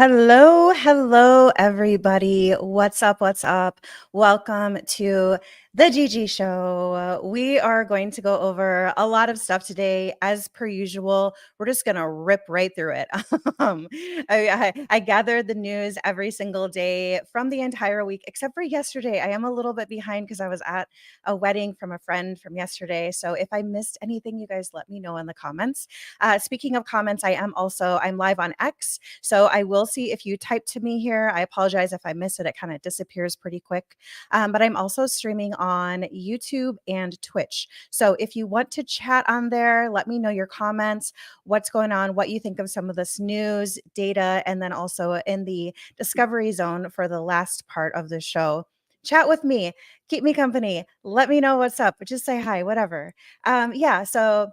Hello, everybody. What's up? What's up? Welcome to the GG Show. We are going to go over a lot of stuff today. As per usual, we're just going to rip right through it. I gathered the news every single day from the entire week, except for yesterday. I am a little bit behind because I was at a wedding from a friend from yesterday. So if I missed anything, you guys let me know in the comments. Speaking of comments, I'm live on X. So I will see if you type to me here. I apologize if I miss it. It kind of disappears pretty quick. But I'm also streaming on YouTube and Twitch. So if you want to chat on there, let me know your comments, what's going on, what you think of some of this news, data, and then also in the discovery zone for the last part of the show. Chat with me, keep me company, let me know what's up, just say hi, whatever. So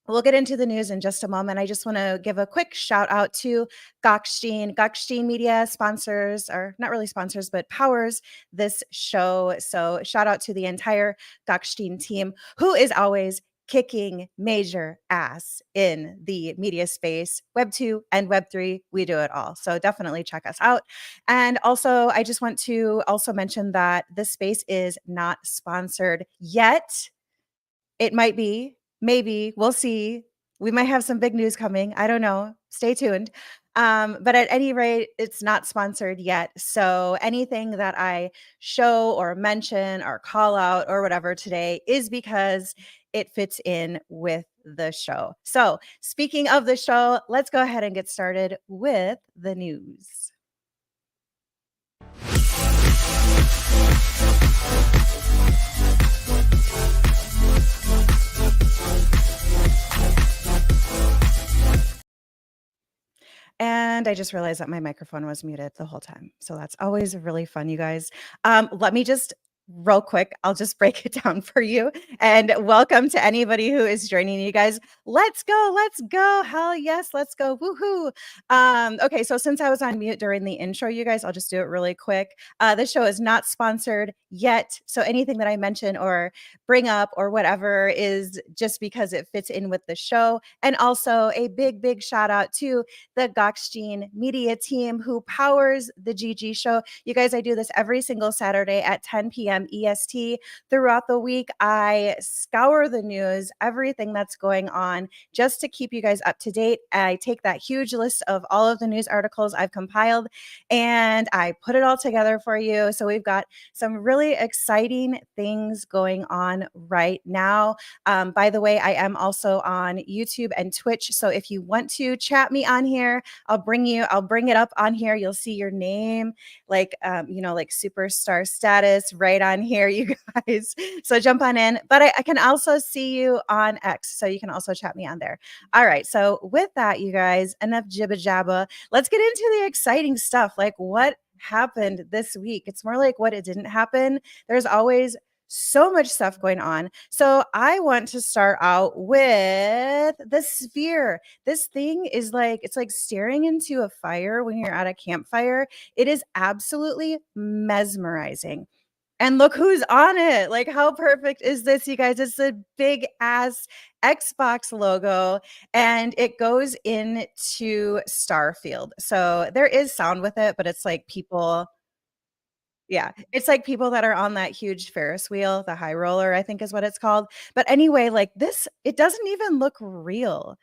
we'll get into the news in just a moment. I just want to give a quick shout out to Gokstein. Gokstein Media sponsors, or not really sponsors, but powers this show. So shout out to the entire Gokstein team, who is always kicking major ass in the media space. Web2 and Web3, we do it all. So definitely check us out. And also, I just want to also mention that this space is not sponsored yet. It might be, maybe, we'll see. We might have some big news coming. I don't know. Stay tuned. But at any rate, it's not sponsored yet. So anything that I show or mention or call out or whatever today is because it fits in with the show. So speaking of the show, let's go ahead and get started with the news. And I just realized that my microphone was muted the whole time. So that's always really fun, you guys. Let me just real quick, I'll just break it down for you. And welcome to anybody who is joining you guys. Let's go. Hell yes, let's go. Woohoo. Okay, so since I was on mute during the intro, you guys, I'll just do it really quick. This show is not sponsored yet. So anything that I mention or bring up or whatever is just because it fits in with the show. And also a big shout out to the Gokstein media team who powers the GG show. You guys, I do this every single Saturday at 10 p.m. EST. Throughout the week, I scour the news, everything that's going on, just to keep you guys up to date. I take that huge list of all of the news articles I've compiled and I put it all together for you. So we've got some really exciting things going on right now. By the way, I am also on YouTube and Twitch. So if you want to chat me on here, I'll bring it up on here. You'll see your name, like superstar status right on here, you guys. So jump on in. But I can also see you on X. So you can also chat me on there. All right. So with that, you guys, enough jibba jabba. Let's get into the exciting stuff. Like what happened this week? It's more like what it didn't happen. There's always so much stuff going on. So I want to start out with the sphere. This thing is like, it's like staring into a fire when you're at a campfire. It is absolutely mesmerizing. And look who's on it. Like, how perfect is this, you guys? It's a big ass Xbox logo and it goes into Starfield. So there is sound with it, but it's like people. Yeah, it's like people that are on that huge Ferris wheel, the high roller, I think is what it's called. But anyway, like this, it doesn't even look real.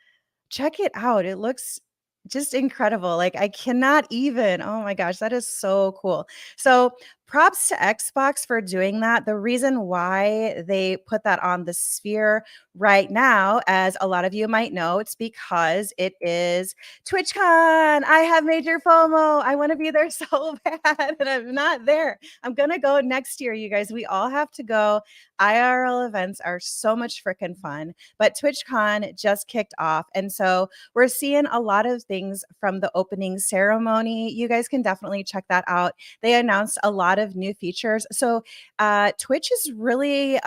Check it out. It looks just incredible. Like I cannot even. Oh my gosh, that is so cool. So props to Xbox for doing that. The reason why they put that on the sphere right now, as a lot of you might know, it's because it is TwitchCon. I have major FOMO. I want to be there so bad, and I'm not there. I'm gonna go next year, you guys. We all have to go. IRL events are so much freaking fun, but TwitchCon just kicked off, and so we're seeing a lot of things from the opening ceremony. You guys can definitely check that out. They announced a lot of new features. So Twitch is really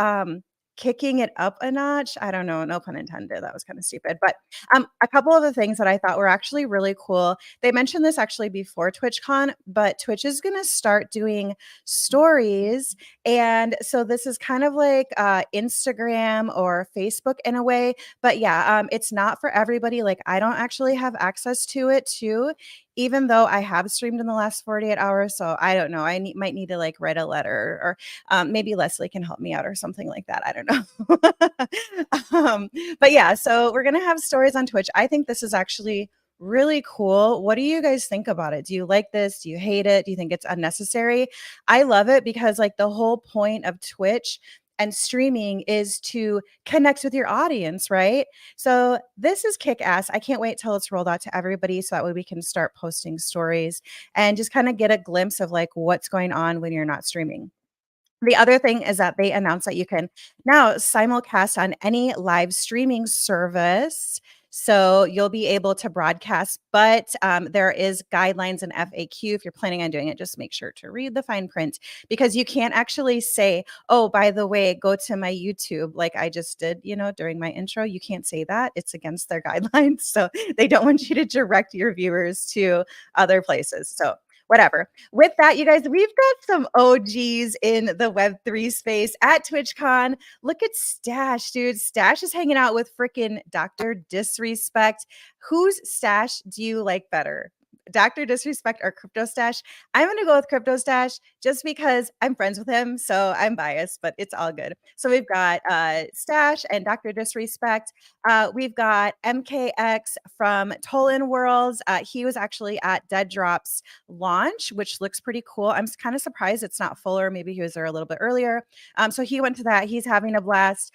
kicking it up a notch. I don't know, no pun intended. That was kind of stupid. But a couple of the things that I thought were actually really cool. They mentioned this actually before TwitchCon, but Twitch is going to start doing stories. And so this is kind of like Instagram or Facebook in a way. But yeah, it's not for everybody. Like I don't actually have access to it too. even though I have streamed in the last 48 hours. So I don't know. Might need to like write a letter, or maybe Leslie can help me out or something like that. I don't know. But yeah, so we're going to have stories on Twitch. I think this is actually really cool. What do you guys think about it? Do you like this? Do you hate it? Do you think it's unnecessary? I love it because like the whole point of Twitch and streaming is to connect with your audience, right? So this is kick ass. I can't wait till it's rolled out to everybody so that way we can start posting stories and just kind of get a glimpse of like what's going on when you're not streaming. The other thing is that they announced that you can now simulcast on any live streaming service. So you'll be able to broadcast, but there is guidelines and FAQ. If you're planning on doing it, just make sure to read the fine print, because you can't actually say, oh, by the way, go to my YouTube like I just did, during my intro. You can't say that. It's against their guidelines. So they don't want you to direct your viewers to other places. So whatever. With that, you guys, we've got some OGs in the Web3 space at TwitchCon. Look at Stash, dude. Stash is hanging out with freaking Dr. Disrespect. Whose Stash do you like better? Dr. Disrespect or Crypto Stash? I'm going to go with Crypto Stash just because I'm friends with him. So I'm biased, but it's all good. So we've got Stash and Dr. Disrespect. We've got MKX from Tolan Worlds. He was actually at Dead Drop's launch, which looks pretty cool. I'm kind of surprised it's not fuller. Maybe he was there a little bit earlier. So he went to that. He's having a blast.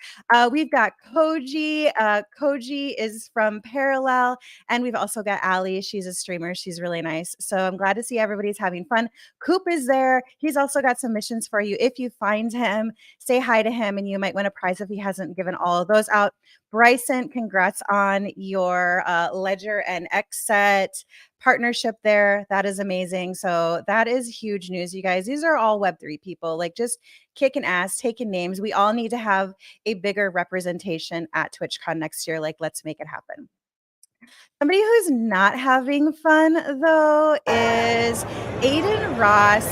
We've got Kohji. Kohji is from Parallel. And we've also got Ali. She's a streamer. She's really nice. So I'm glad to see everybody's having fun. Coop is there. He's also got some missions for you. If you find him, say hi to him and you might win a prize if he hasn't given all of those out. Bryson, congrats on your Ledger and Xset partnership there. That is amazing. So that is huge news, you guys. These are all Web3 people, like just kicking ass, taking names. We all need to have a bigger representation at TwitchCon next year. Like, let's make it happen. Somebody who's not having fun, though, is Adin Ross.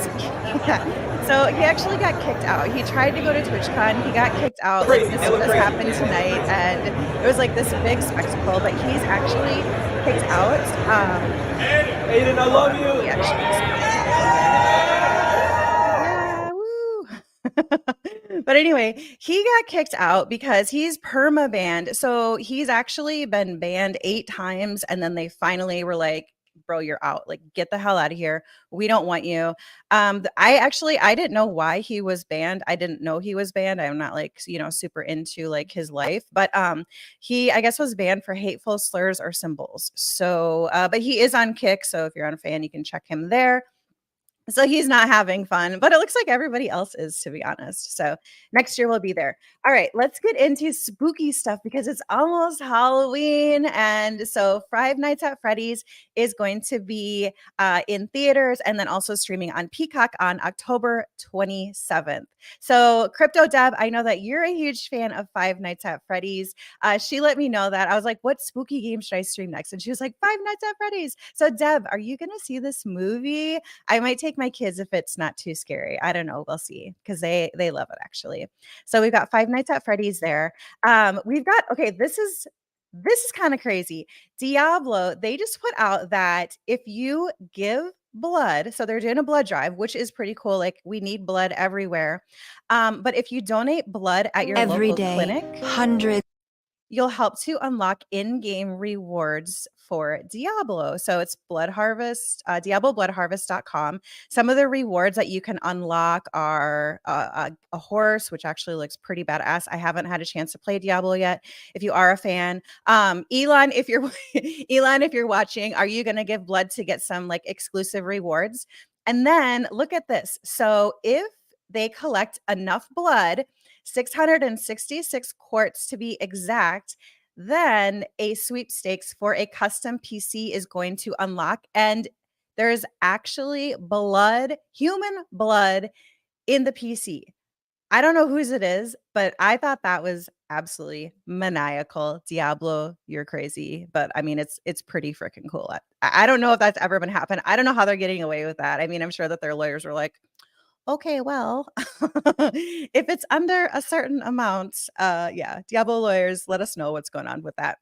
So he actually got kicked out. He tried to go to TwitchCon. He got kicked out. Like, this happened tonight, and it was like this big spectacle, but he's actually kicked out. Adin, I love you. Yeah, woo. But anyway, he got kicked out because he's perma banned. So he's actually been banned 8 times, and then they finally were like, bro, you're out. Like, get the hell out of here. We don't want you. I didn't know why he was banned. I didn't know he was banned. I'm not like, super into like his life, but he, I guess, was banned for hateful slurs or symbols. So, but he is on Kick. So if you're on a fan, you can check him there. So he's not having fun, but it looks like everybody else is, to be honest. So next year we'll be there. All right, let's get into spooky stuff because it's almost Halloween. And so Five Nights at Freddy's is going to be in theaters and then also streaming on Peacock on October 27th. So Crypto Deb, I know that you're a huge fan of Five Nights at Freddy's. She let me know that. I was like, what spooky game should I stream next? And she was like, Five Nights at Freddy's. So Deb, are you going to see this movie? I might take my kids if it's not too scary. I don't know. We'll see, because they love it, actually. So we've got Five Nights at Freddy's there. We've got, okay, this is kind of crazy. Diablo, they just put out that if you give blood, so they're doing a blood drive, which is pretty cool. Like, we need blood everywhere. But if you donate blood at your local clinic, you'll help to unlock in-game rewards for Diablo. So it's Blood Harvest, DiabloBloodHarvest.com. Some of the rewards that you can unlock are a horse, which actually looks pretty badass. I haven't had a chance to play Diablo yet. If you are a fan, Elon, if you're watching, are you going to give blood to get some like exclusive rewards? And then look at this. So if they collect enough blood, 666 quarts to be exact, then a sweepstakes for a custom PC is going to unlock. And there's actually blood, human blood, in the PC. I don't know whose it is, but I thought that was absolutely maniacal. Diablo, you're crazy. But I mean, it's pretty freaking cool. I don't know if that's ever been happened. I don't know how they're getting away with that. I mean, I'm sure that their lawyers were like, okay, well, if it's under a certain amount, yeah, Diablo lawyers, let us know what's going on with that.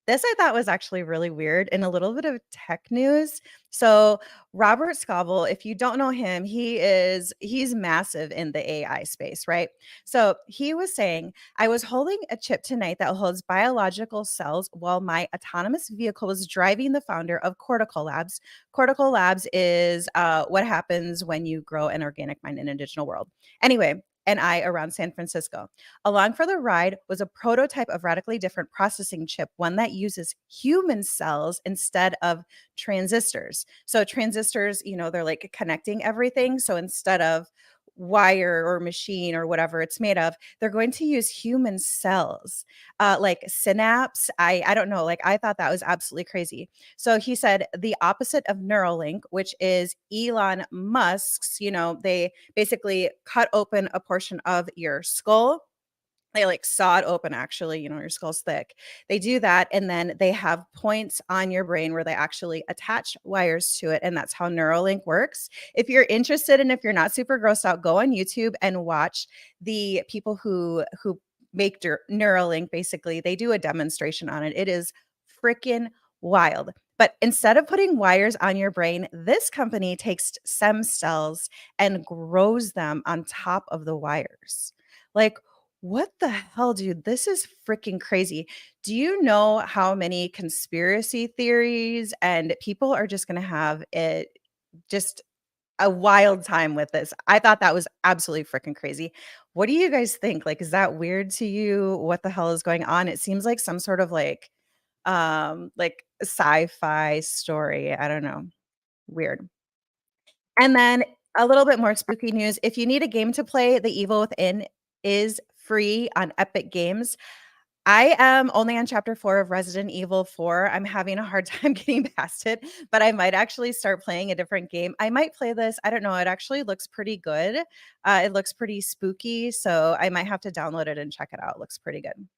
This I thought was actually really weird and a little bit of tech news. So Robert Scoble, if you don't know him, he's massive in the AI space, right? So he was saying, I was holding a chip tonight that holds biological cells while my autonomous vehicle was driving the founder of Cortical Labs. Cortical Labs is what happens when you grow an organic mind in a digital world. Anyway, and I around San Francisco. Along for the ride was a prototype of radically different processing chip, one that uses human cells instead of transistors. So transistors, they're like connecting everything. So instead of wire or machine or whatever it's made of, they're going to use human cells, like synapse. I don't know. Like I thought that was absolutely crazy. So he said the opposite of Neuralink, which is Elon Musk's. They basically cut open a portion of your skull. They like saw it open, actually, your skull's thick. They do that, and then they have points on your brain where they actually attach wires to it, and that's how Neuralink works. If you're interested and if you're not super grossed out, go on YouTube and watch the people who make Neuralink. Basically, they do a demonstration on it. It is freaking wild. But instead of putting wires on your brain, this company takes stem cells and grows them on top of the wires. Like, what the hell, dude? This is freaking crazy. Do you know how many conspiracy theories and people are just going to have it just a wild time with this? I thought that was absolutely freaking crazy. What do you guys think? Like, is that weird to you? What the hell is going on? It seems like some sort of like sci-fi story. I don't know. Weird. And then a little bit more spooky news. If you need a game to play, The Evil Within is free on Epic Games. I am only on chapter 4 of Resident Evil 4. I'm having a hard time getting past it, but I might actually start playing a different game. I might play this. I don't know. It actually looks pretty good. It looks pretty spooky, so I might have to download it and check it out. It looks pretty good.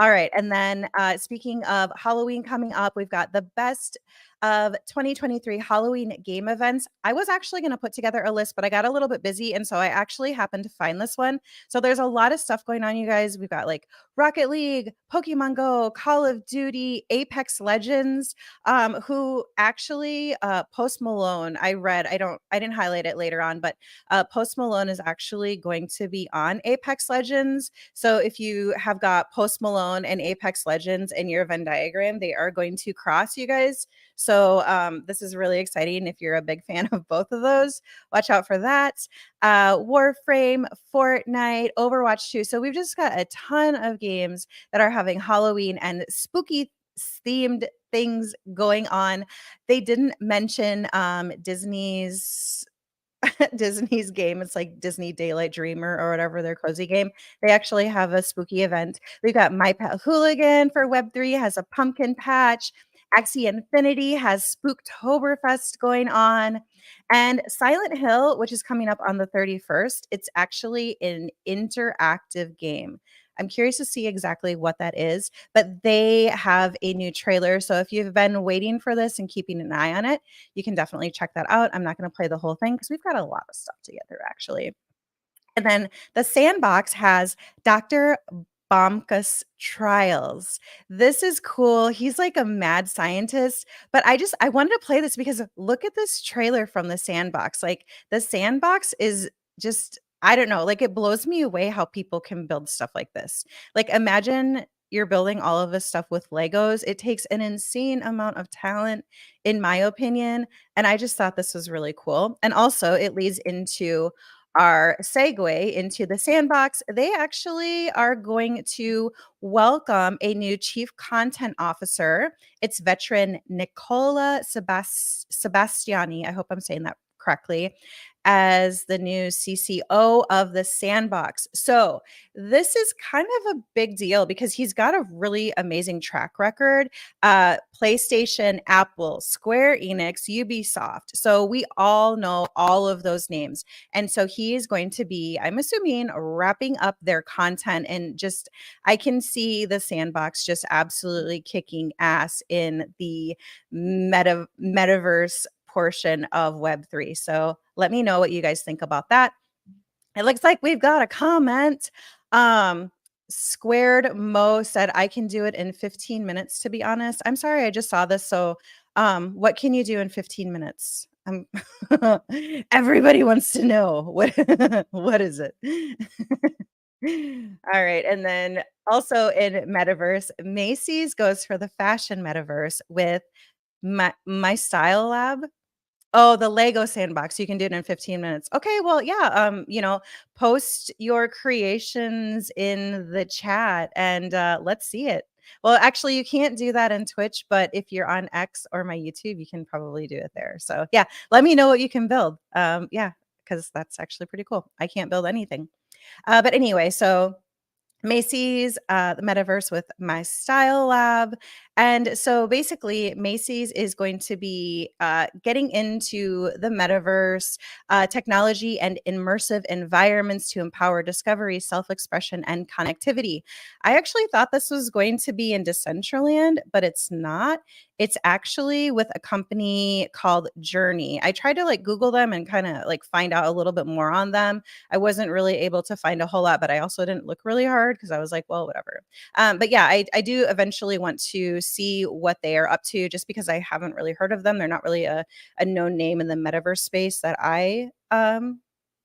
All right. And then speaking of Halloween coming up, we've got the best of 2023 Halloween game events. I was actually going to put together a list, but I got a little bit busy. And so I actually happened to find this one. So there's a lot of stuff going on, you guys. We've got like Rocket League, Pokemon Go, Call of Duty, Apex Legends, who actually Post Malone, I didn't highlight it later on, but Post Malone is actually going to be on Apex Legends. So if you have got Post Malone and Apex Legends in your Venn diagram, they are going to cross, you guys. So this is really exciting. If you're a big fan of both of those, watch out for that. Warframe, Fortnite, Overwatch 2. So we've just got a ton of games that are having Halloween and spooky themed things going on. They didn't mention Disney's Disney's game. It's like Disney Daylight Dreamer or whatever their cozy game. They actually have a spooky event. We've got My Pet Hooligan for Web3 has a pumpkin patch. Axie Infinity has Spooktoberfest going on. And Silent Hill, which is coming up on the 31st, it's actually an interactive game. I'm curious to see exactly what that is, but they have a new trailer. So if you've been waiting for this and keeping an eye on it, you can definitely check that out. I'm not going to play the whole thing because we've got a lot of stuff together, actually. And then the Sandbox has Dr. Bomkus Trials. This is cool. He's like a mad scientist, but I wanted to play this because look at this trailer from the Sandbox. Like the Sandbox is just, I don't know, like it blows me away how people can build stuff like this. Like imagine you're building all of this stuff with Legos. It takes an insane amount of talent, in my opinion. And I just thought this was really cool. And also, it leads into our segue into the Sandbox. They actually are going to welcome a new chief content officer. It's veteran Nicola Sebastiani. I hope I'm saying that correctly, as the new CCO of the Sandbox. So this is kind of a big deal because he's got a really amazing track record. PlayStation, Apple, Square Enix, Ubisoft. So we all know all of those names. And so he is going to be, I'm assuming, wrapping up their content. And just, I can see the Sandbox just absolutely kicking ass in the metaverse portion of Web3. So let me know what you guys think about that. It looks like we've got a comment. Squared Mo said, I can do it in 15 minutes, to be honest. I'm sorry, I just saw this. So, what can you do in 15 minutes? Everybody wants to know what is it? All right. And then also in metaverse, Macy's goes for the fashion metaverse with my style lab. Oh, the Lego sandbox, you can do it in 15 minutes. Okay, well, yeah, post your creations in the chat and let's see it. Well, actually, you can't do that in Twitch, but if you're on X or my YouTube, you can probably do it there. So yeah, let me know what you can build. Yeah, because that's actually pretty cool. I can't build anything. But anyway, so Macy's, the metaverse with Mstylelab. And so basically, Macy's is going to be getting into the metaverse technology and immersive environments to empower discovery, self expression, and connectivity. I actually thought this was going to be in Decentraland, but it's not. It's actually with a company called Journey. I tried to like Google them and kind of like find out a little bit more on them. I wasn't really able to find a whole lot, but I also didn't look really hard because I was like, well, whatever. But yeah, I do eventually want to see what they are up to just because I haven't really heard of them. They're not really a known name in the metaverse space that I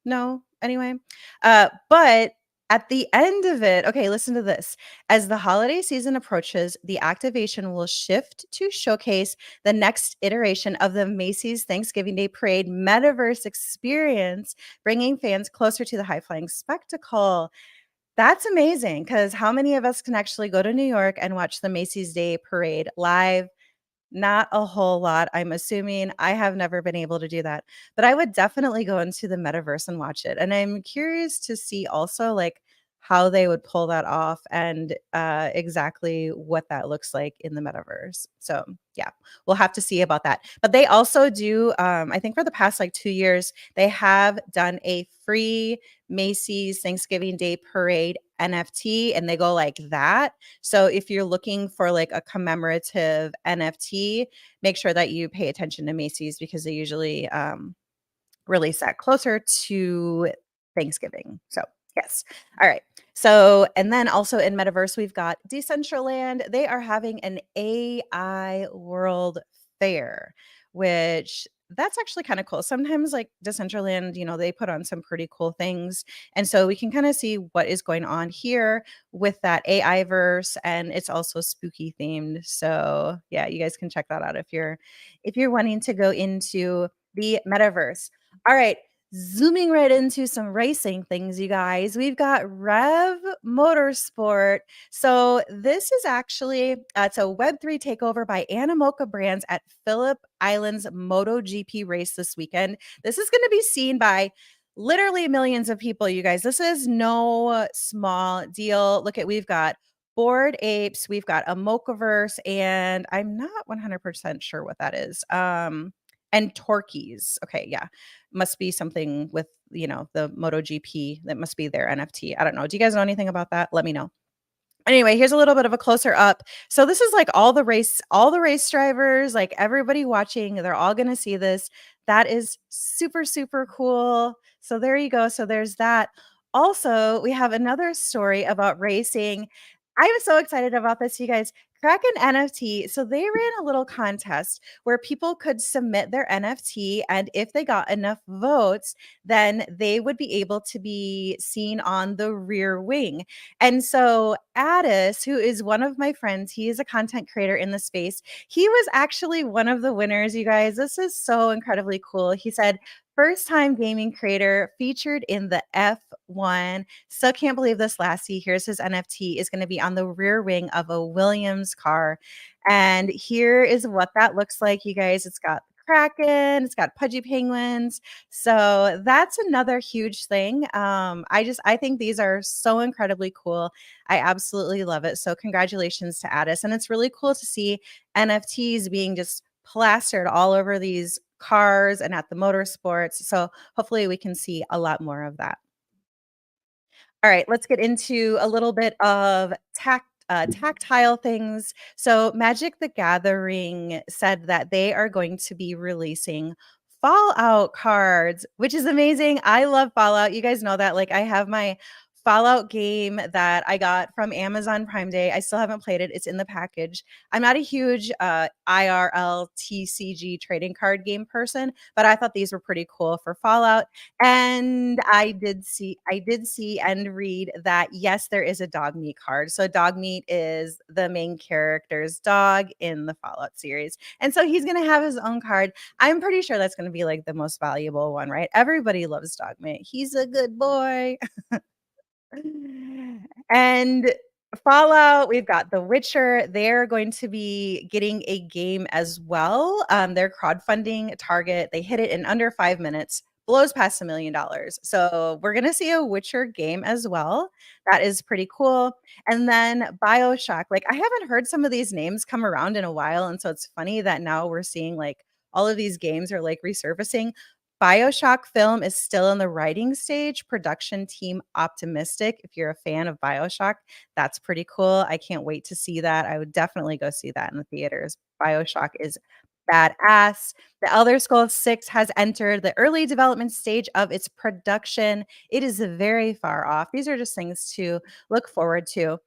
know anyway. But at the end of it, okay, listen to this. As the holiday season approaches, the activation will shift to showcase the next iteration of the Macy's Thanksgiving Day Parade metaverse experience, bringing fans closer to the high flying spectacle. That's amazing because how many of us can actually go to New York and watch the Macy's Day Parade live? Not a whole lot, I'm assuming. I have never been able to do that, but I would definitely go into the metaverse and watch it, and I'm curious to see also, like, how they would pull that off and, exactly what that looks like in the metaverse. So, yeah, we'll have to see about that. But they also do, I think for the past, like, 2 years, they have done a free Macy's Thanksgiving Day Parade NFT, and they go like that. So if you're looking for like a commemorative NFT, make sure that you pay attention to Macy's because they usually release that closer to Thanksgiving. So, yes. All right. So, and then also in Metaverse, we've got Decentraland. They are having an AI World Fair, which that's actually kind of cool. Sometimes, like Decentraland, they put on some pretty cool things. And so we can kind of see what is going on here with that AI verse. And it's also spooky themed. So, yeah, you guys can check that out if you're wanting to go into the metaverse. All right. Zooming right into some racing things, you guys. We've got Rev Motorsport. So this is actually it's a Web3 takeover by Animoca Brands at Phillip Island's MotoGP race this weekend. This is going to be seen by literally millions of people, you guys. This is no small deal. Look at we've got Bored Apes, we've got a Mochaverse, and I'm not 100% sure what that is. And Torqueys. Okay, yeah. Must be something with, the MotoGP. That must be their NFT. I don't know. Do you guys know anything about that? Let me know. Anyway, here's a little bit of a closer up. So this is like all the race drivers, like everybody watching, they're all going to see this. That is super super cool. So there you go. So there's that. Also, we have another story about racing. I'm so excited about this, you guys. Kraken NFT. So they ran a little contest where people could submit their NFT, and if they got enough votes, then they would be able to be seen on the rear wing. And so Addis, who is one of my friends, he is a content creator in the space. He was actually one of the winners, you guys. This is so incredibly cool. He said, first time gaming creator featured in the F1. Still can't believe this, Lassie. Here's his NFT is going to be on the rear wing of a Williams car. And here is what that looks like, you guys. It's got Kraken, it's got pudgy penguins. So that's another huge thing. I think these are so incredibly cool. I absolutely love it. So congratulations to Addis. And it's really cool to see NFTs being just plastered all over these cars and at the motorsports. So hopefully we can see a lot more of that. All right, let's get into a little bit of tactile things. So, Magic the Gathering said that they are going to be releasing Fallout cards, which is amazing. I love Fallout. You guys know that. Like, I have my Fallout game that I got from Amazon Prime Day. I still haven't played it. It's in the package. I'm not a huge IRL TCG trading card game person, but I thought these were pretty cool for Fallout. And I did see and read that yes, there is a Dogmeat card. So Dogmeat is the main character's dog in the Fallout series. And so he's going to have his own card. I'm pretty sure that's going to be like the most valuable one, right? Everybody loves Dogmeat. He's a good boy. And Fallout, we've got The Witcher. They're going to be getting a game as well. Their crowdfunding target, they hit it in under 5 minutes, blows past $1 million. So we're going to see a Witcher game as well. That is pretty cool. And then BioShock, like I haven't heard some of these names come around in a while. And so it's funny that now we're seeing like all of these games are like resurfacing. BioShock film is still in the writing stage, production team optimistic. If you're a fan of BioShock, that's pretty cool. I can't wait to see that. I would definitely go see that in the theaters. BioShock is badass. The Elder Scrolls 6 has entered the early development stage of its production. It is very far off. These are just things to look forward to.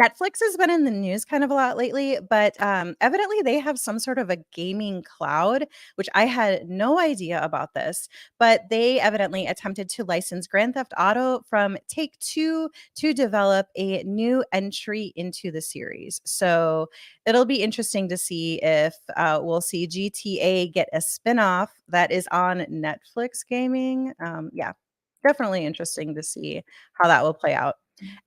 Netflix has been in the news kind of a lot lately, but evidently they have some sort of a gaming cloud, which I had no idea about this. But they evidently attempted to license Grand Theft Auto from Take-Two to develop a new entry into the series. So it'll be interesting to see if we'll see GTA get a spinoff that is on Netflix gaming. Yeah, definitely interesting to see how that will play out.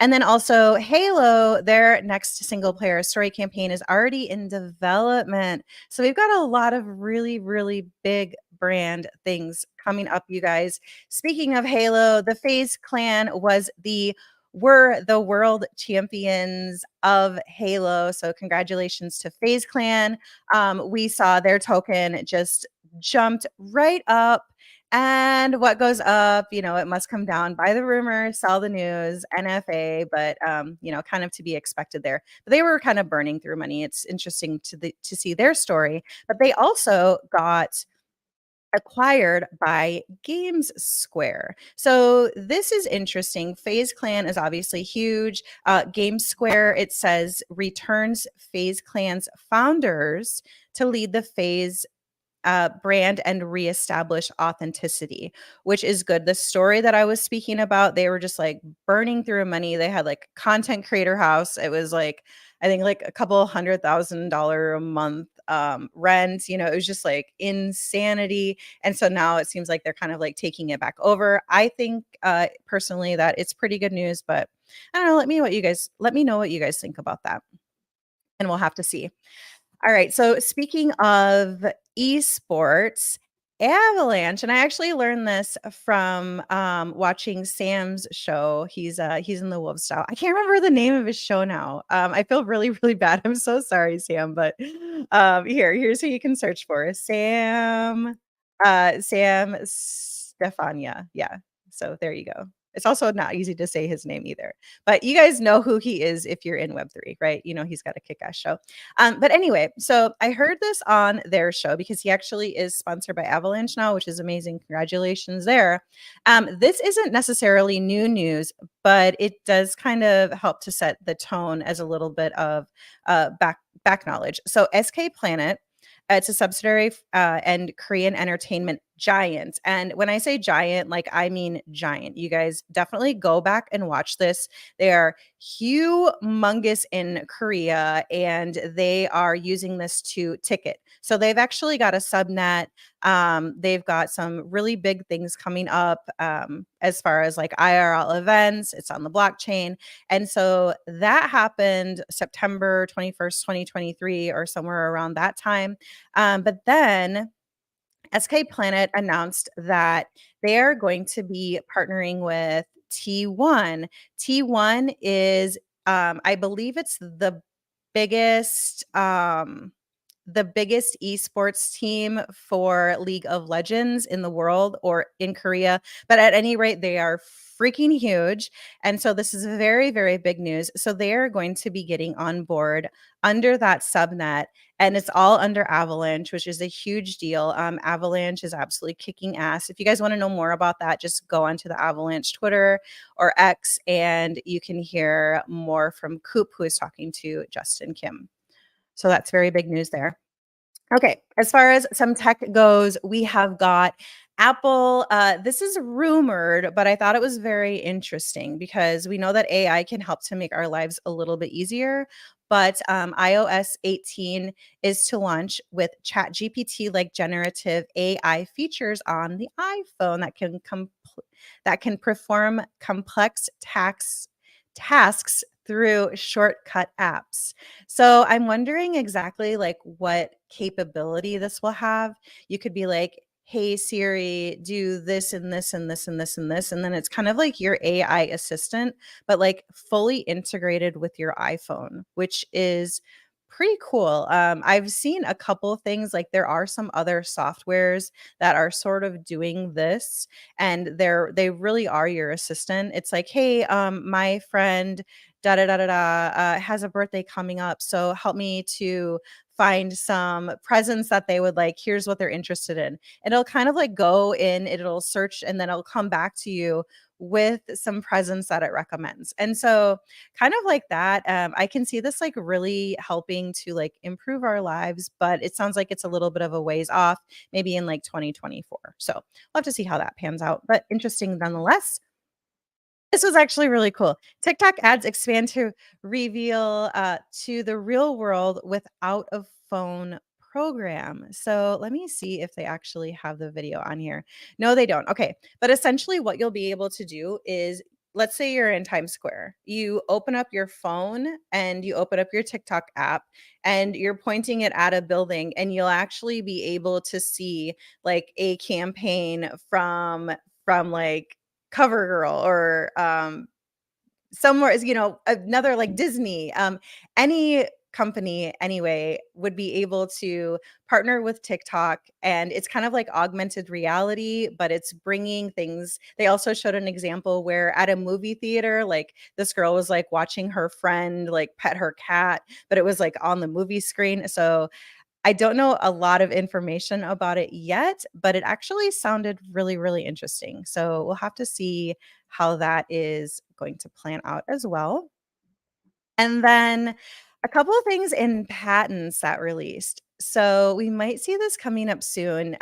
And then also Halo, their next single player story campaign is already in development. So we've got a lot of really, really big brand things coming up, you guys. Speaking of Halo, the Faze Clan were the world champions of Halo. So congratulations to Faze Clan. We saw their token just jumped right up, and what goes up, it must come down by the rumor, sell the news, NFA, but kind of to be expected there. But they were kind of burning through money. It's interesting to see their story. But they also got acquired by GameSquare. So this is interesting. Faze Clan is obviously huge. GameSquare, it says, returns Faze Clan's founders to lead the Faze brand and reestablish authenticity, which is good. The story that I was speaking about, they were just like burning through money. They had like content creator house. It was like, I think like a couple $100,000 a month rent. It was just like insanity. And so now it seems like they're kind of like taking it back over. I think personally that it's pretty good news, but I don't know. Let me know what you guys think about that. And we'll have to see. All right. So speaking of esports, Avalanche, and I actually learned this from watching Sam's show. He's in the Wolf Style. I can't remember the name of his show now. I feel really, really bad. I'm so sorry, Sam. But here's who you can search for. Sam Stefania. Yeah. So there you go. It's also not easy to say his name either. But you guys know who he is if you're in Web3, right? He's got a kick-ass show. But anyway, so I heard this on their show because he actually is sponsored by Avalanche now, which is amazing. Congratulations there. This isn't necessarily new news, but it does kind of help to set the tone as a little bit of back knowledge. So SK Planet, it's a subsidiary and Korean entertainment giant. And when I say giant, like I mean giant. You guys definitely go back and watch this. They are humongous in Korea, and they are using this to ticket. So they've actually got a subnet. They've got some really big things coming up as far as like IRL events. It's on the blockchain. And so that happened September 21st, 2023, or somewhere around that time. But then SK Planet announced that they are going to be partnering with T1. T1 is, I believe it's the biggest the biggest esports team for League of Legends in the world or in Korea, but at any rate, they are freaking huge. And so this is very, very big news. So they are going to be getting on board under that subnet, and it's all under Avalanche, which is a huge deal. Avalanche is absolutely kicking ass. If you guys want to know more about that, just go onto the Avalanche Twitter or X, and you can hear more from Coop, who is talking to Justin Kim. So that's very big news there. Okay, as far as some tech goes, we have got Apple. This is rumored, but I thought it was very interesting because we know that AI can help to make our lives a little bit easier. But iOS 18 is to launch with ChatGPT like generative AI features on the iPhone that can perform complex tasks through shortcut apps. So I'm wondering exactly like what capability this will have. You could be like, hey Siri, do this and this and this and this and this. And then it's kind of like your AI assistant, but like fully integrated with your iPhone, which is pretty cool. I've seen a couple of things, like there are some other softwares that are sort of doing this, and they really are your assistant. It's like, hey, my friend da da da da da has a birthday coming up, so help me to find some presents that they would like. Here's what they're interested in. And it'll kind of like go in, it'll search, and then it'll come back to you with some presents that it recommends. And so kind of like that, I can see this like really helping to like improve our lives, but it sounds like it's a little bit of a ways off, maybe in like 2024. So we'll have to see how that pans out, but interesting nonetheless. This was actually really cool. TikTok ads expand to reveal to the real world without a phone program. So let me see if they actually have the video on here. No, they don't. Okay. But essentially, what you'll be able to do is, let's say you're in Times Square. You open up your phone and you open up your TikTok app and you're pointing it at a building, and you'll actually be able to see like a campaign from like CoverGirl or somewhere, another like Disney, any company anyway would be able to partner with TikTok, and it's kind of like augmented reality, but it's bringing things. They also showed an example where at a movie theater, like this girl was like watching her friend like pet her cat, but it was like on the movie screen. So I don't know a lot of information about it yet, but it actually sounded really, really interesting. So we'll have to see how that is going to plan out as well. And then a couple of things in patents that released. So we might see this coming up soon.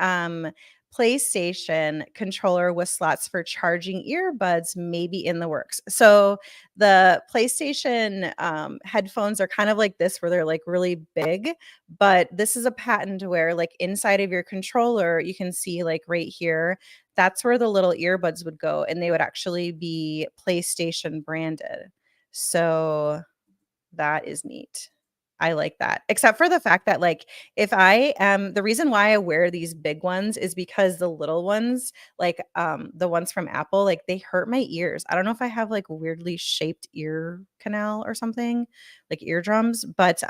PlayStation controller with slots for charging earbuds may be in the works. So the PlayStation headphones are kind of like this, where they're like really big, but this is a patent where like inside of your controller, you can see like right here, that's where the little earbuds would go, and they would actually be PlayStation branded. So that is neat. I like that. Except for the fact that, like, if I am the reason why I wear these big ones is because the little ones, like the ones from Apple, like they hurt my ears. I don't know if I have like weirdly shaped ear canal or something, like eardrums, but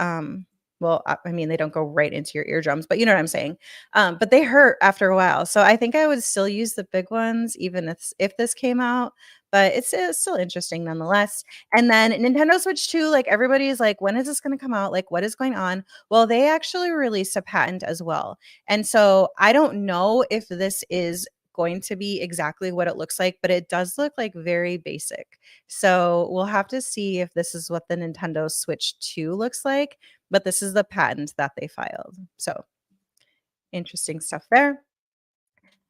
well, I mean, they don't go right into your eardrums, but you know what I'm saying. But they hurt after a while. So I think I would still use the big ones even if this came out, but it's still interesting nonetheless. And then Nintendo Switch 2, like everybody's like, when is this going to come out? Like, what is going on? Well, they actually released a patent as well. And so I don't know if this is going to be exactly what it looks like, but it does look like very basic. So we'll have to see if this is what the Nintendo Switch 2 looks like, but this is the patent that they filed. So interesting stuff there.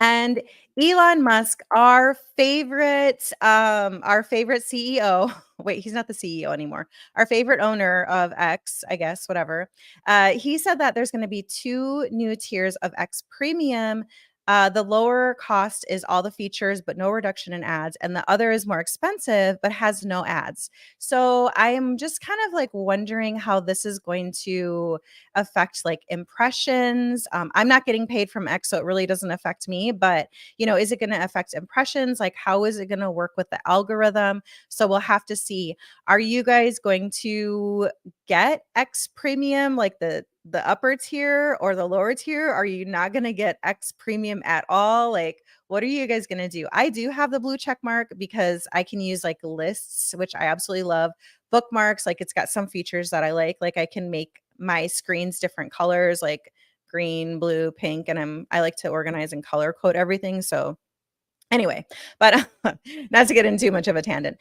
And Elon Musk, our favorite CEO. Wait, he's not the CEO anymore. Our favorite owner of X, I guess, whatever. He said that there's going to be two new tiers of X Premium. The lower cost is all the features, but no reduction in ads. And the other is more expensive, but has no ads. So I am just kind of like wondering how this is going to affect like impressions. I'm not getting paid from X, so it really doesn't affect me. But, is it going to affect impressions? Like, how is it going to work with the algorithm? So we'll have to see. Are you guys going to get X Premium, like the upper tier or the lower tier? Are you not going to get X premium at all? Like, what are you guys going to do? I do have the blue check mark because I can use like lists, which I absolutely love. Bookmarks, like it's got some features that I like. Like I can make my screens different colors, like green, blue, pink, and I like to organize and color code everything. So anyway, but not to get into too much of a tangent.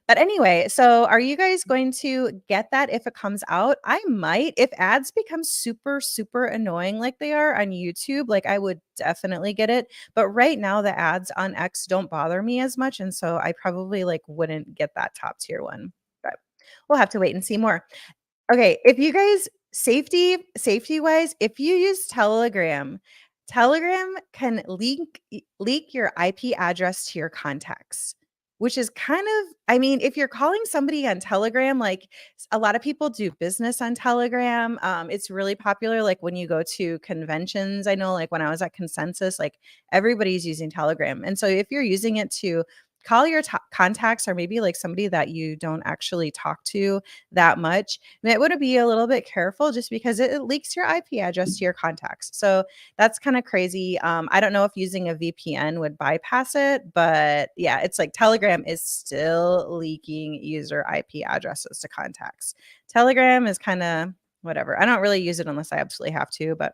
But anyway, so are you guys going to get that if it comes out? I might. If ads become super, super annoying like they are on YouTube, like I would definitely get it. But right now the ads on X don't bother me as much. And so I probably like wouldn't get that top tier one. But we'll have to wait and see more. Okay, if you guys safety wise, if you use Telegram can leak your IP address to your contacts, which is kind of, I mean, if you're calling somebody on Telegram, like a lot of people do business on Telegram. It's really popular. Like when you go to conventions, I know like when I was at Consensus, like everybody's using Telegram. And so if you're using it to call your contacts or maybe like somebody that you don't actually talk to that much, it would be a little bit careful just because it leaks your IP address to your contacts. So that's kind of crazy. I don't know if using a VPN would bypass it, but yeah, it's like Telegram is still leaking user IP addresses to contacts. Telegram is kind of whatever. I don't really use it unless I absolutely have to, but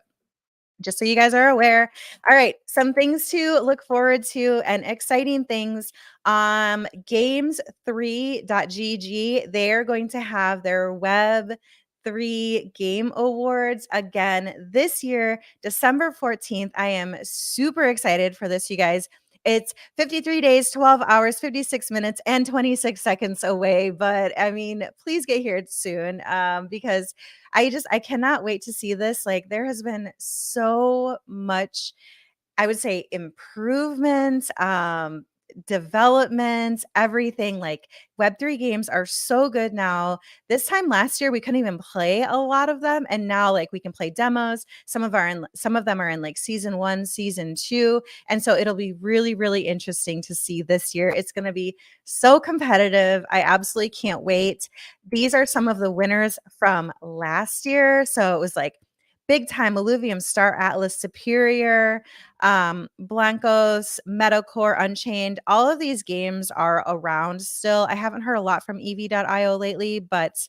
just so you guys are aware. All right, some things to look forward to and exciting things. Games3.gg, they're going to have their Web3 Game Awards again this year, December 14th. I am super excited for this, you guys. It's 53 days, 12 hours, 56 minutes, and 26 seconds away. But I mean, please get here soon because I cannot wait to see this. Like there has been so much, I would say, improvement, development, everything. Like Web3 games are so good now. This time last year we couldn't even play a lot of them, and now like we can play demos. Some of them are in like season 1, season 2, and so it'll be really, really interesting to see this year. It's going to be so competitive. I absolutely can't wait. These are some of the winners from last year. So it was like Big Time, Illuvium, Star Atlas, Superior, Blancos, Metacore, Unchained. All of these games are around still. I haven't heard a lot from EV.io lately, but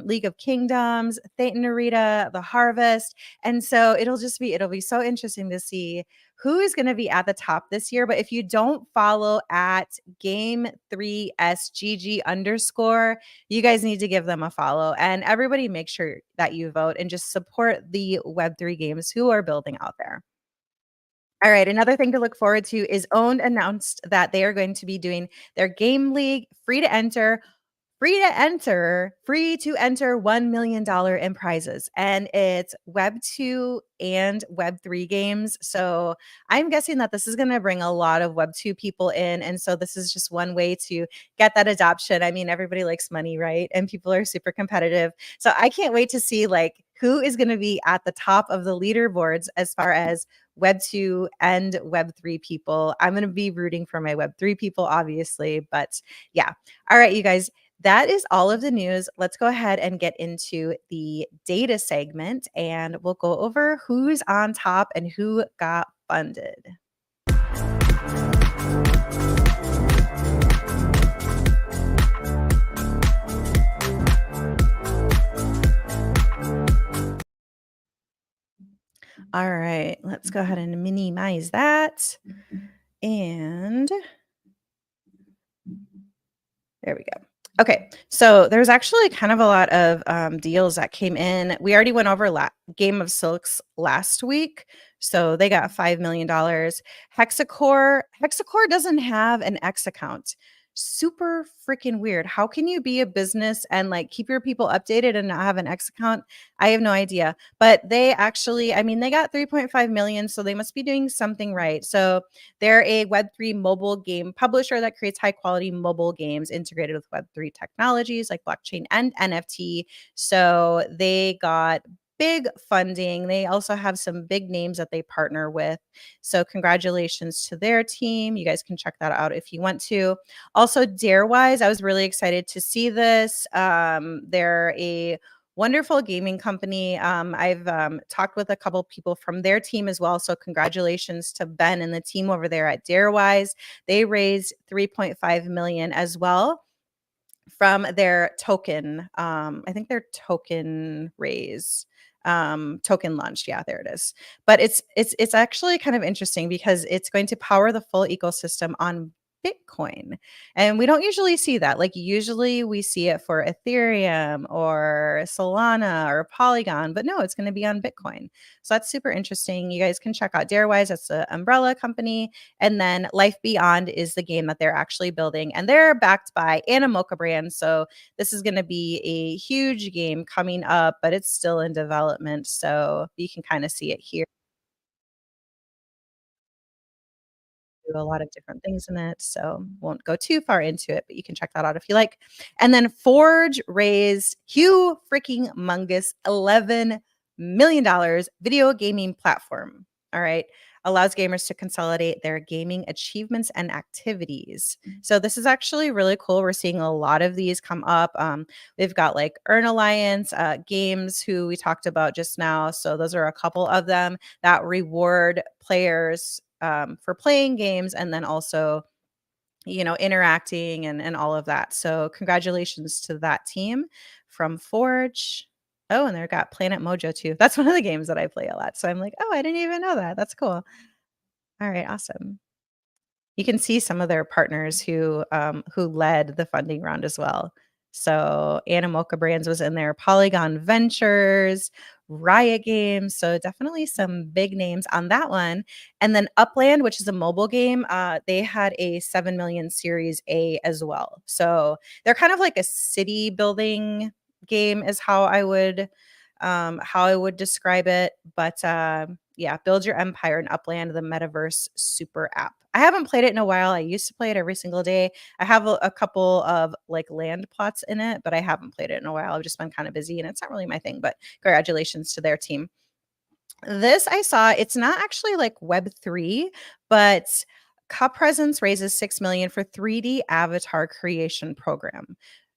League of Kingdoms, Theta Narita, The Harvest. And so it'll be so interesting to see who is going to be at the top this year. But if you don't follow at Game3SGG _, you guys need to give them a follow. And everybody make sure that you vote and just support the Web3 games who are building out there. All right, another thing to look forward to is Owned announced that they are going to be doing their game league free to enter $1 million in prizes. And it's Web 2 and Web 3 games. So I'm guessing that this is going to bring a lot of Web 2 people in. And so this is just one way to get that adoption. I mean, everybody likes money, right? And people are super competitive. So I can't wait to see like who is going to be at the top of the leaderboards as far as Web 2 and Web 3 people. I'm going to be rooting for my Web 3 people, obviously. But yeah. All right, you guys. That is all of the news. Let's go ahead and get into the data segment and we'll go over who's on top and who got funded. All right, let's go ahead and minimize that. And there we go. Okay, so there's actually kind of a lot of deals that came in. We already went over Game of Silks last week, so they got $5 million. Hexacore doesn't have an X account. Super freaking weird. How can you be a business and like keep your people updated and not have an X account? I have no idea. But they actually, I mean, they got 3.5 million, so they must be doing something right. So they're a Web3 mobile game publisher that creates high quality mobile games integrated with Web3 technologies like blockchain and NFT. So they got big funding. They also have some big names that they partner with. So congratulations to their team. You guys can check that out if you want to. Also, DareWise, I was really excited to see this. They're a wonderful gaming company. I've talked with a couple people from their team as well. So congratulations to Ben and the team over there at Darewise. They raised 3.5 million as well from their token. I think their token raise. Token launch. Yeah, there it is. But it's actually kind of interesting because it's going to power the full ecosystem on Bitcoin. And we don't usually see that. Like usually we see it for Ethereum or Solana or Polygon, but no, it's going to be on Bitcoin. So that's super interesting. You guys can check out Darewise. That's the umbrella company. And then Life Beyond is the game that they're actually building. And they're backed by Animoca brand. So this is going to be a huge game coming up, but it's still in development. So you can kind of see it here. Do a lot of different things in it, so won't go too far into it, but you can check that out if you like. And then Forge raised Hugh freaking Mungus $11 million video gaming platform. All right. Allows gamers to consolidate their gaming achievements and activities. So this is actually really cool. We're seeing a lot of these come up. We've got like Earn Alliance, Games, who we talked about just now. So those are a couple of them that reward players for playing games and then also interacting and all of that. So congratulations to that team from Forge. Oh, and they've got Planet Mojo too. That's one of the games that I play a lot. So I'm like, oh, I didn't even know that. That's cool. All right, awesome. You can see some of their partners who led the funding round as well. So Animoca Brands was in there, Polygon Ventures, Riot Games. So definitely some big names on that one. And then Upland, which is a mobile game, they had a 7 million Series A as well. So they're kind of like a city building game is how I would describe it. But yeah, Build Your Empire in Upland, the metaverse super app. I haven't played it in a while. I used to play it every single day. I have a couple of like land plots in it, but I haven't played it in a while. I've just been kind of busy and it's not really my thing, but congratulations to their team. This I saw, it's not actually like Web3, but Cup Presence raises 6 million for 3D avatar creation program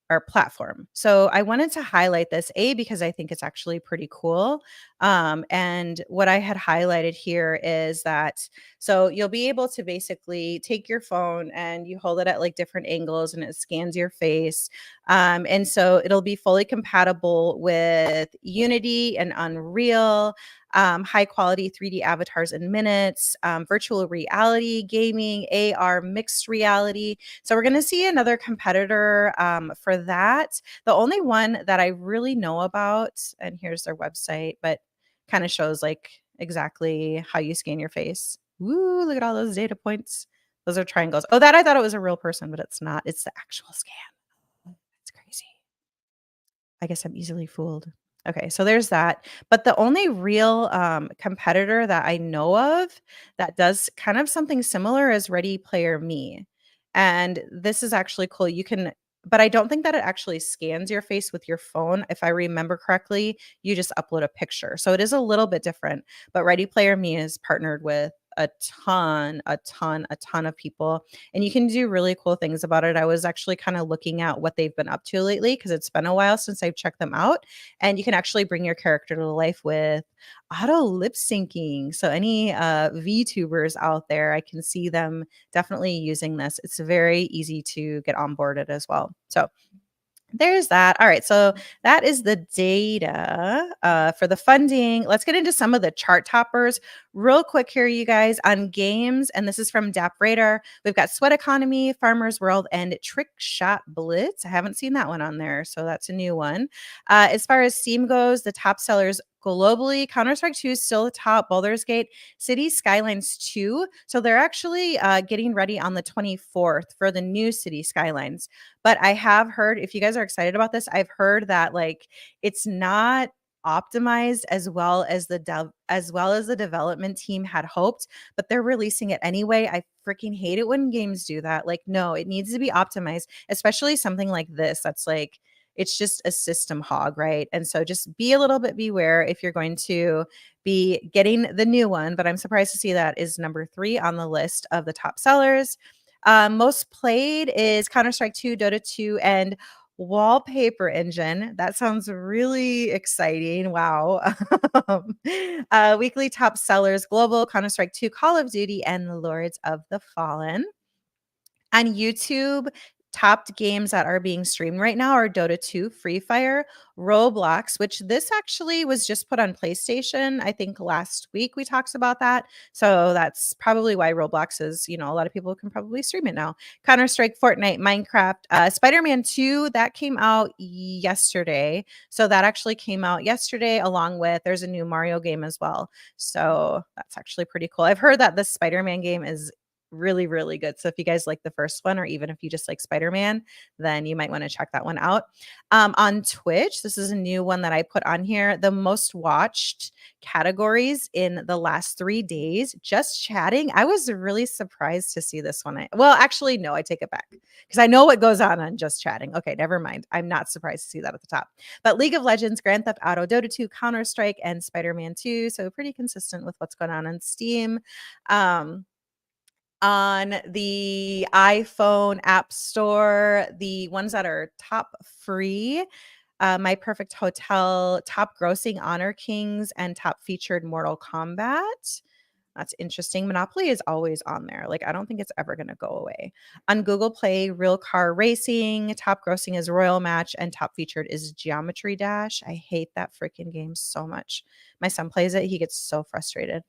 or platform. So I wanted to highlight this because I think it's actually pretty cool. And what I had highlighted here is that so you'll be able to basically take your phone and you hold it at like different angles and it scans your face. And so it'll be fully compatible with Unity and Unreal, high quality 3D avatars in minutes, virtual reality, gaming, AR, mixed reality. So we're going to see another competitor for that. The only one that I really know about, and here's their website, but kind of shows like exactly how you scan your face. Woo, look at all those data points. Those are triangles. Oh, that I thought it was a real person, but it's not. It's the actual scan. It's crazy. I guess I'm easily fooled. Okay, so there's that. But the only real competitor that I know of that does kind of something similar is Ready Player Me. And this is actually cool. You can, but I don't think that it actually scans your face with your phone. If I remember correctly, you just upload a picture. So it is a little bit different. But Ready Player Me is partnered with a ton of people and you can do really cool things about it. I was actually kind of looking at what they've been up to lately because it's been a while since I've checked them out. And you can actually bring your character to life with auto lip syncing. So any VTubers out there, I can see them definitely using this. It's very easy to get onboarded as well. So there's that. All right. So that is the data for the funding. Let's get into some of the chart toppers real quick here, you guys, on games. And this is from DAP Radar. We've got Sweat Economy, Farmers World, and Trick Shot Blitz. I haven't seen that one on there. So that's a new one. As far as Steam goes, the top sellers globally, Counter-Strike 2 is still the top, Baldur's Gate, City Skylines 2. So they're actually getting ready on the 24th for the new City Skylines. But I have heard, if you guys are excited about this, I've heard that like it's not optimized as well as the development team had hoped, but they're releasing it anyway. I freaking hate it when games do that. Like, no, it needs to be optimized, especially something like this that's like it's just a system hog, right? And so just be a little bit beware if you're going to be getting the new one. But I'm surprised to see that is number 3 on the list of the top sellers. Most played is Counter-Strike 2, Dota 2, and wallpaper engine. That sounds really exciting. Wow. Weekly top sellers, Global, Counter-Strike 2, Call of Duty, and Lords of the Fallen. On YouTube, topped games that are being streamed right now are Dota 2, Free Fire, Roblox, which this actually was just put on PlayStation. I think last week we talked about that. So that's probably why Roblox is, a lot of people can probably stream it now. Counter-Strike, Fortnite, Minecraft, Spider-Man 2, that came out yesterday. So that actually came out yesterday along with, there's a new Mario game as well. So that's actually pretty cool. I've heard that the Spider-Man game is really, really good. So if you guys like the first one, or even if you just like Spider-Man, then you might want to check that one out. On Twitch, this is a new one that I put on here. The most watched categories in the last 3 days, just chatting. I was really surprised to see this one. Well, actually, no, I take it back because I know what goes on just chatting. Okay, never mind. I'm not surprised to see that at the top. But League of Legends, Grand Theft Auto, Dota 2, Counter-Strike, and Spider-Man 2. So pretty consistent with what's going on Steam. On the iPhone App Store, the ones that are top free, My Perfect Hotel, top grossing Honor Kings, and top featured Mortal Kombat. That's interesting. Monopoly is always on there. Like, I don't think it's ever going to go away. On Google Play, Real Car Racing, top grossing is Royal Match, and top featured is Geometry Dash. I hate that freaking game so much. My son plays it. He gets so frustrated.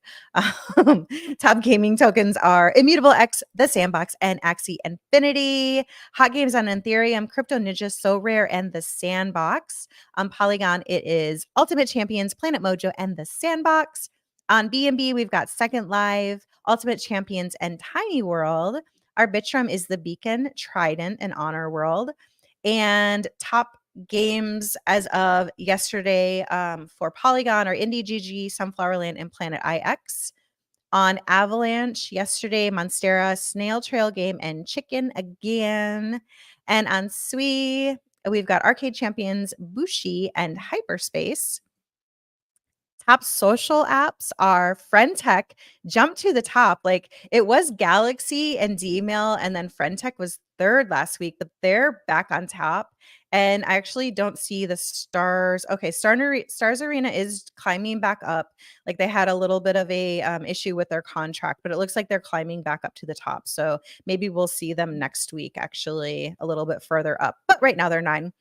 Top gaming tokens are Immutable X, The Sandbox, and Axie Infinity. Hot games on Ethereum, Crypto Ninja, So Rare, and The Sandbox. On Polygon, it is Ultimate Champions, Planet Mojo, and The Sandbox. On B&B, we've got Second Life, Ultimate Champions, and Tiny World. Arbitrum is The Beacon, Trident, and Honor World. And top games as of yesterday for Polygon are Indie GG, Sunflowerland, and Planet IX. On Avalanche, yesterday, Monstera, Snail Trail Game, and Chicken Again. And on Sui, we've got Arcade Champions, Bushi, and Hyperspace. Top social apps are FriendTech jumped to the top. Like, it was Galaxy and Dmail, and then FriendTech was third last week, but they're back on top. And I actually don't see the stars. Okay, Stars Arena is climbing back up. Like, they had a little bit of a issue with their contract, but it looks like they're climbing back up to the top. So maybe we'll see them next week, actually, a little bit further up. But right now they're 9.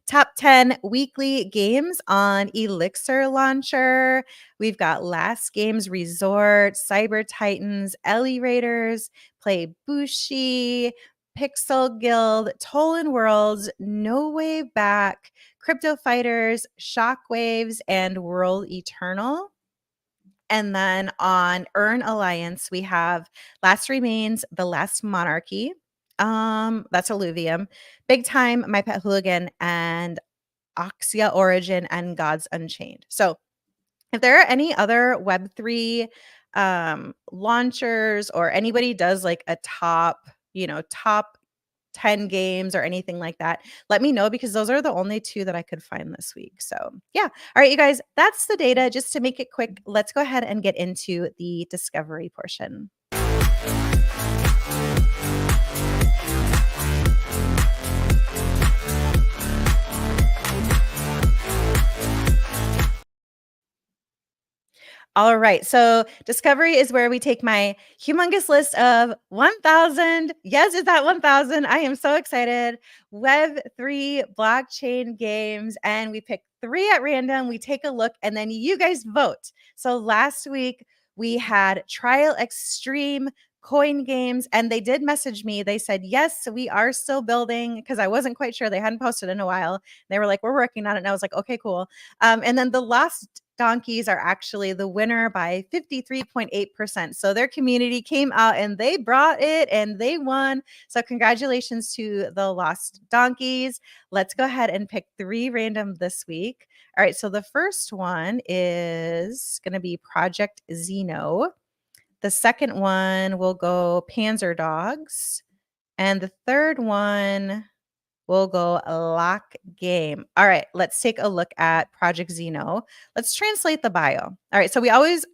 Top 10 weekly games on Elixir Launcher. We've got Last Games Resort, Cyber Titans, Ellie Raiders, Play Bushi, Pixel Guild, Tolan Worlds, No Way Back, Crypto Fighters, Shockwaves, and World Eternal. And then on Earn Alliance, we have Last Remains, The Last Monarchy. That's Illuvium. Big Time, My Pet Hooligan, and Axia Origin, and Gods Unchained. So if there are any other Web3 launchers, or anybody does like a top 10 games or anything like that, let me know, because those are the only 2 that I could find this week. So yeah. All right, you guys, that's the data. Just to make it quick, let's go ahead and get into the discovery portion. All right. So discovery is where we take my humongous list of 1,000. Yes, it's at 1,000. I am so excited. Web3 blockchain games. And we pick 3 at random. We take a look, and then you guys vote. So last week we had Trial Extreme, Coin Games, and they did message me. They said, yes, we are still building, because I wasn't quite sure. They hadn't posted in a while. They were like, we're working on it. And I was like, okay, cool. And then the Lost Donkeys are actually the winner by 53.8%. So their community came out and they brought it and they won. So congratulations to the Lost Donkeys. Let's go ahead and pick 3 random this week. All right. So the first one is going to be Project Xeno. The second one will go Panzer Dogs. And the third one will go Lock Game. All right, let's take a look at Project Xeno. Let's translate the bio. All right, so we always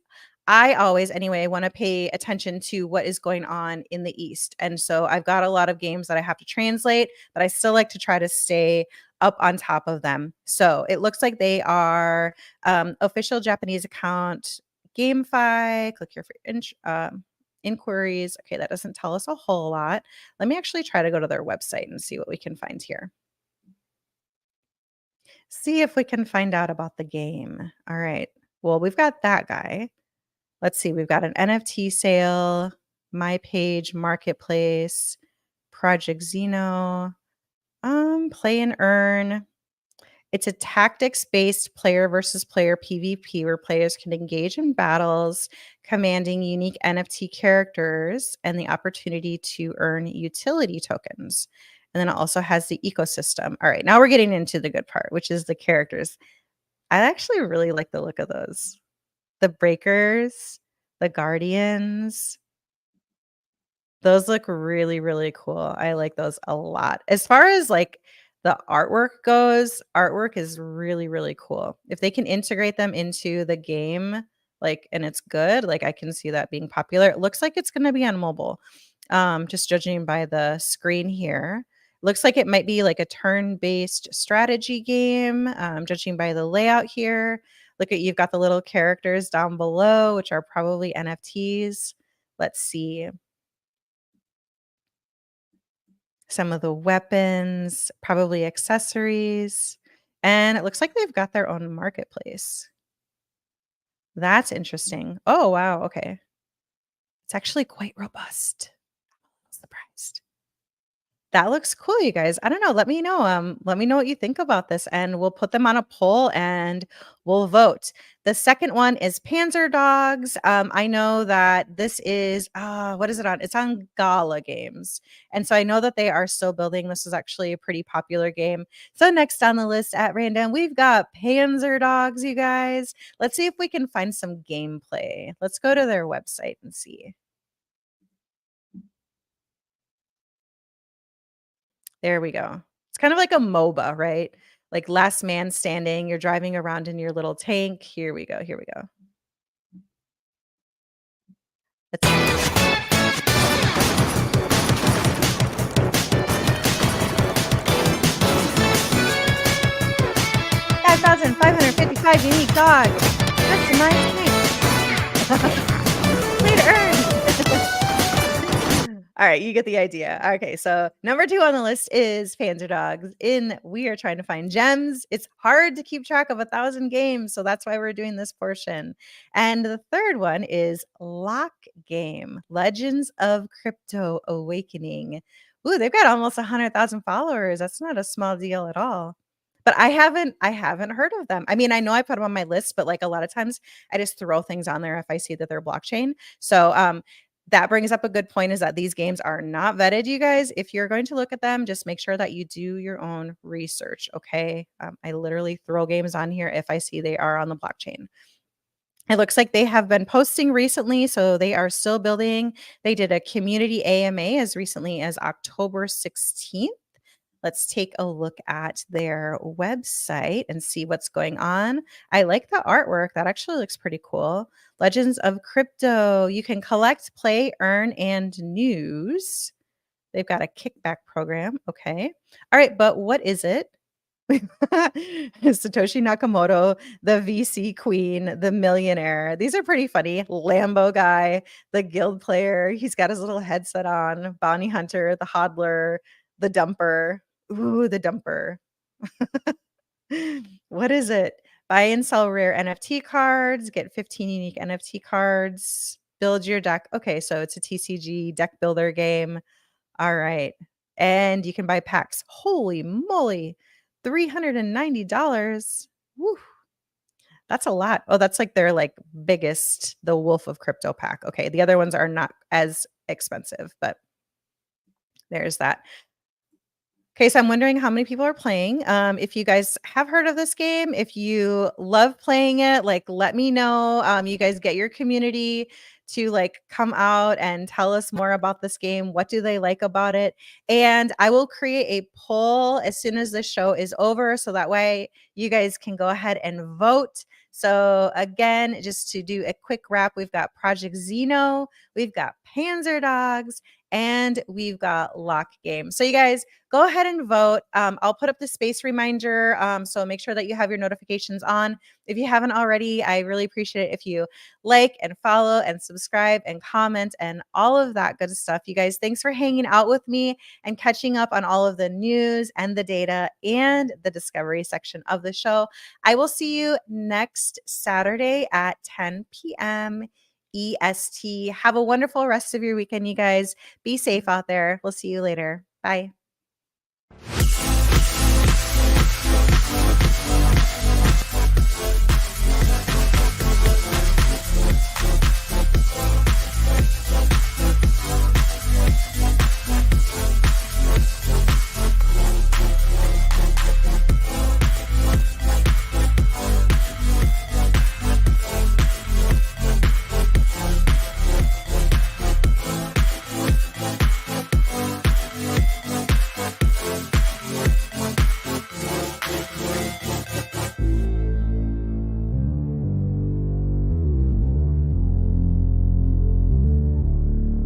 I always, anyway, want to pay attention to what is going on in the East. And so I've got a lot of games that I have to translate, but I still like to try to stay up on top of them. So it looks like they are official Japanese account GameFi. Click here for inquiries. Okay, that doesn't tell us a whole lot. Let me actually try to go to their website and see what we can find here. See if we can find out about the game. All right. Well, we've got that guy. Let's see, we've got an NFT sale, My Page Marketplace, Project Xeno, Play and Earn. It's a tactics-based player versus player PvP where players can engage in battles, commanding unique NFT characters and the opportunity to earn utility tokens. And then it also has the ecosystem. All right, now we're getting into the good part, which is the characters. I actually really like the look of those. The Breakers, the Guardians. Those look really, really cool. I like those a lot. As far as like the artwork goes, artwork is really, really cool. If they can integrate them into the game, like, and it's good, like I can see that being popular. It looks like it's going to be on mobile. Just judging by the screen here. Looks like it might be like a turn-based strategy game, judging by the layout here. Look at, you've got the little characters down below, which are probably NFTs. Let's see. Some of the weapons, probably accessories. And it looks like they've got their own marketplace. That's interesting. Oh, wow. Okay. It's actually quite robust. I'm surprised. That looks cool, you guys. I don't know. Let me know. Let me know what you think about this, and we'll put them on a poll and we'll vote. The second one is Panzer Dogs. I know that this is what is it on? It's on Gala Games, and so I know that they are still building. This is actually a pretty popular game. So next on the list at random, we've got Panzer Dogs, you guys. Let's see if we can find some gameplay. Let's go to their website and see. There we go. It's kind of like a MOBA, right? Like last man standing, you're driving around in your little tank. Here we go. Here we go. Let's 5,555 unique dogs. That's a nice thing. Way to earn. All right, you get the idea. Okay, so number 2 on the list is Panzer Dogs. We are trying to find gems. It's hard to keep track of 1,000 games, so that's why we're doing this portion. And the third one is Lock Game, Legends of Crypto Awakening. Ooh, they've got almost 100,000 followers. That's not a small deal at all. But I haven't heard of them. I mean, I know I put them on my list, but like a lot of times I just throw things on there if I see that they're blockchain. So that brings up a good point, is that these games are not vetted, you guys. If you're going to look at them, just make sure that you do your own research, okay? I literally throw games on here if I see they are on the blockchain. It looks like they have been posting recently, so they are still building. They did a community AMA as recently as October 16th. Let's take a look at their website and see what's going on. I like the artwork. That actually looks pretty cool. Legends of Crypto. You can collect, play, earn, and news. They've got a kickback program. Okay. All right, but what is it? Satoshi Nakamoto, the VC queen, the millionaire. These are pretty funny. Lambo guy, the guild player. He's got his little headset on. Bounty hunter, the hodler, the dumper. Ooh, the dumper. What is it? Buy and sell rare NFT cards, get 15 unique NFT cards, build your deck. Okay, so it's a TCG deck builder game. All right. And you can buy packs. Holy moly. $390. Woo. That's a lot. Oh, that's like their like biggest, the Wolf of Crypto pack. Okay, the other ones are not as expensive, but there's that. Okay, so I'm wondering how many people are playing. If you guys have heard of this game, if you love playing it, like let me know. You guys get your community to like come out and tell us more about this game. What do they like about it? And I will create a poll as soon as the show is over, so that way you guys can go ahead and vote. So again, just to do a quick wrap, we've got Project Xeno, we've got Panzer Dogs, and we've got Lock Game. So you guys go ahead and vote. I'll put up the space reminder. So make sure that you have your notifications on. If you haven't already, I really appreciate it if you like and follow and subscribe and comment and all of that good stuff. You guys, thanks for hanging out with me and catching up on all of the news and the data and the discovery section of the show. I will see you next Saturday at 10 p.m. EST. Have a wonderful rest of your weekend, you guys. Be safe out there. We'll see you later. Bye.